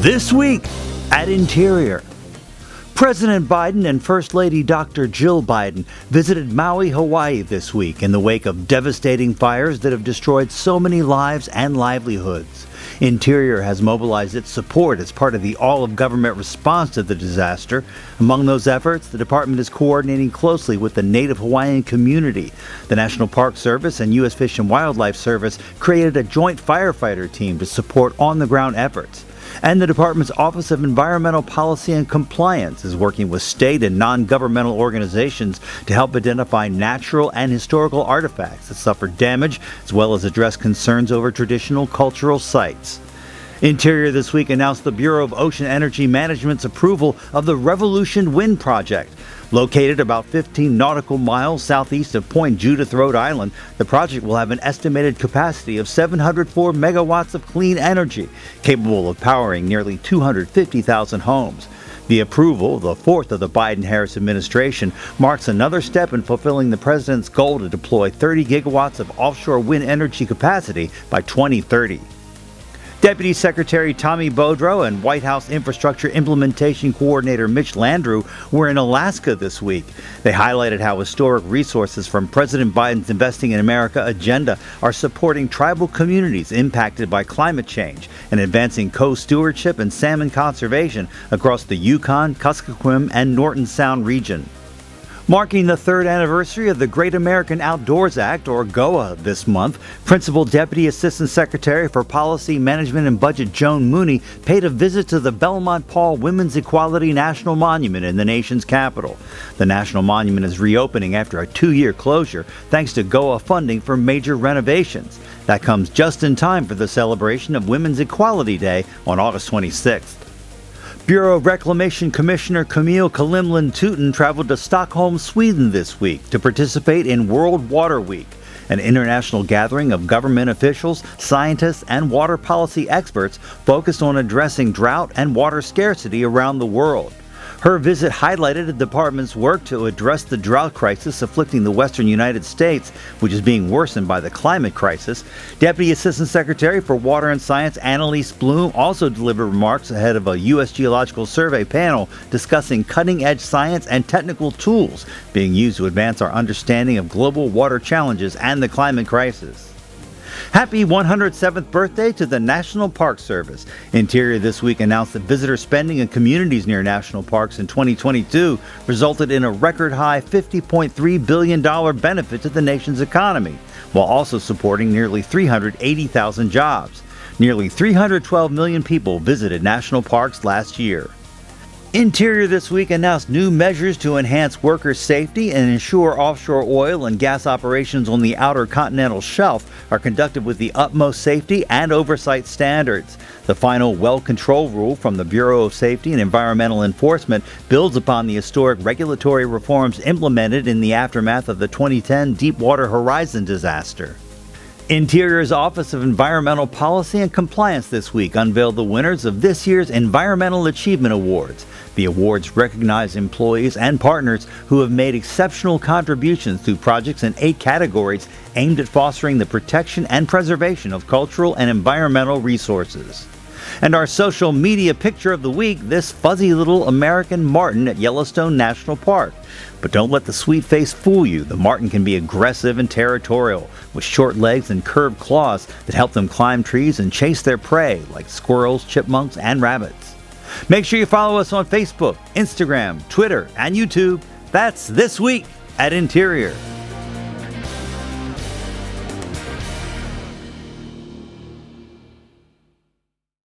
This week at Interior, President Biden and First Lady Dr. Jill Biden visited Maui, Hawaii this week in the wake of devastating fires that have destroyed so many lives and livelihoods. Interior has mobilized its support as part of the all-of-government response to the disaster. Among those efforts, the department is coordinating closely with the Native Hawaiian community. The National Park Service and U.S. Fish and Wildlife Service created a joint firefighter team to support on-the-ground efforts. And the department's Office of Environmental Policy and Compliance is working with state and non-governmental organizations to help identify natural and historical artifacts that suffered damage, as well as address concerns over traditional cultural sites. Interior this week announced the Bureau of Ocean Energy Management's approval of the Revolution Wind Project. Located about 15 nautical miles southeast of Point Judith, Rhode Island, the project will have an estimated capacity of 704 megawatts of clean energy, capable of powering nearly 250,000 homes. The approval, the fourth of the Biden-Harris administration, marks another step in fulfilling the president's goal to deploy 30 gigawatts of offshore wind energy capacity by 2030. Deputy Secretary Tommy Beaudreau and White House Infrastructure Implementation Coordinator Mitch Landrieu were in Alaska this week. They highlighted how historic resources from President Biden's Investing in America agenda are supporting tribal communities impacted by climate change and advancing co-stewardship and salmon conservation across the Yukon, Kuskokwim, and Norton Sound region. Marking the third anniversary of the Great American Outdoors Act, or GOA, this month, Principal Deputy Assistant Secretary for Policy, Management, and Budget Joan Mooney paid a visit to the Belmont Paul Women's Equality National Monument in the nation's capital. The National Monument is reopening after a 2-year closure thanks to GOA funding for major renovations. That comes just in time for the celebration of Women's Equality Day on August 26th. Bureau of Reclamation Commissioner Camille Kalimlund-Tutin traveled to Stockholm, Sweden this week to participate in World Water Week, an international gathering of government officials, scientists, and water policy experts focused on addressing drought and water scarcity around the world. Her visit highlighted the department's work to address the drought crisis afflicting the western United States, which is being worsened by the climate crisis. Deputy Assistant Secretary for Water and Science Annalise Bloom also delivered remarks ahead of a U.S. Geological Survey panel discussing cutting-edge science and technical tools being used to advance our understanding of global water challenges and the climate crisis. Happy 107th birthday to the National Park Service. Interior this week announced that visitor spending in communities near national parks in 2022 resulted in a record high $50.3 billion benefit to the nation's economy, while also supporting nearly 380,000 jobs. Nearly 312 million people visited national parks last year. Interior this week announced new measures to enhance worker safety and ensure offshore oil and gas operations on the outer continental shelf are conducted with the utmost safety and oversight standards. The final well control rule from the Bureau of Safety and Environmental Enforcement builds upon the historic regulatory reforms implemented in the aftermath of the 2010 Deepwater Horizon disaster. Interior's Office of Environmental Policy and Compliance this week unveiled the winners of this year's Environmental Achievement Awards. The awards recognize employees and partners who have made exceptional contributions through projects in 8 categories aimed at fostering the protection and preservation of cultural and environmental resources. And our social media picture of the week, this fuzzy little American martin at Yellowstone National Park. But don't let the sweet face fool you. The martin can be aggressive and territorial, with short legs and curved claws that help them climb trees and chase their prey, like squirrels, chipmunks, and rabbits. Make sure you follow us on Facebook, Instagram, Twitter, and YouTube. That's This Week at Interior.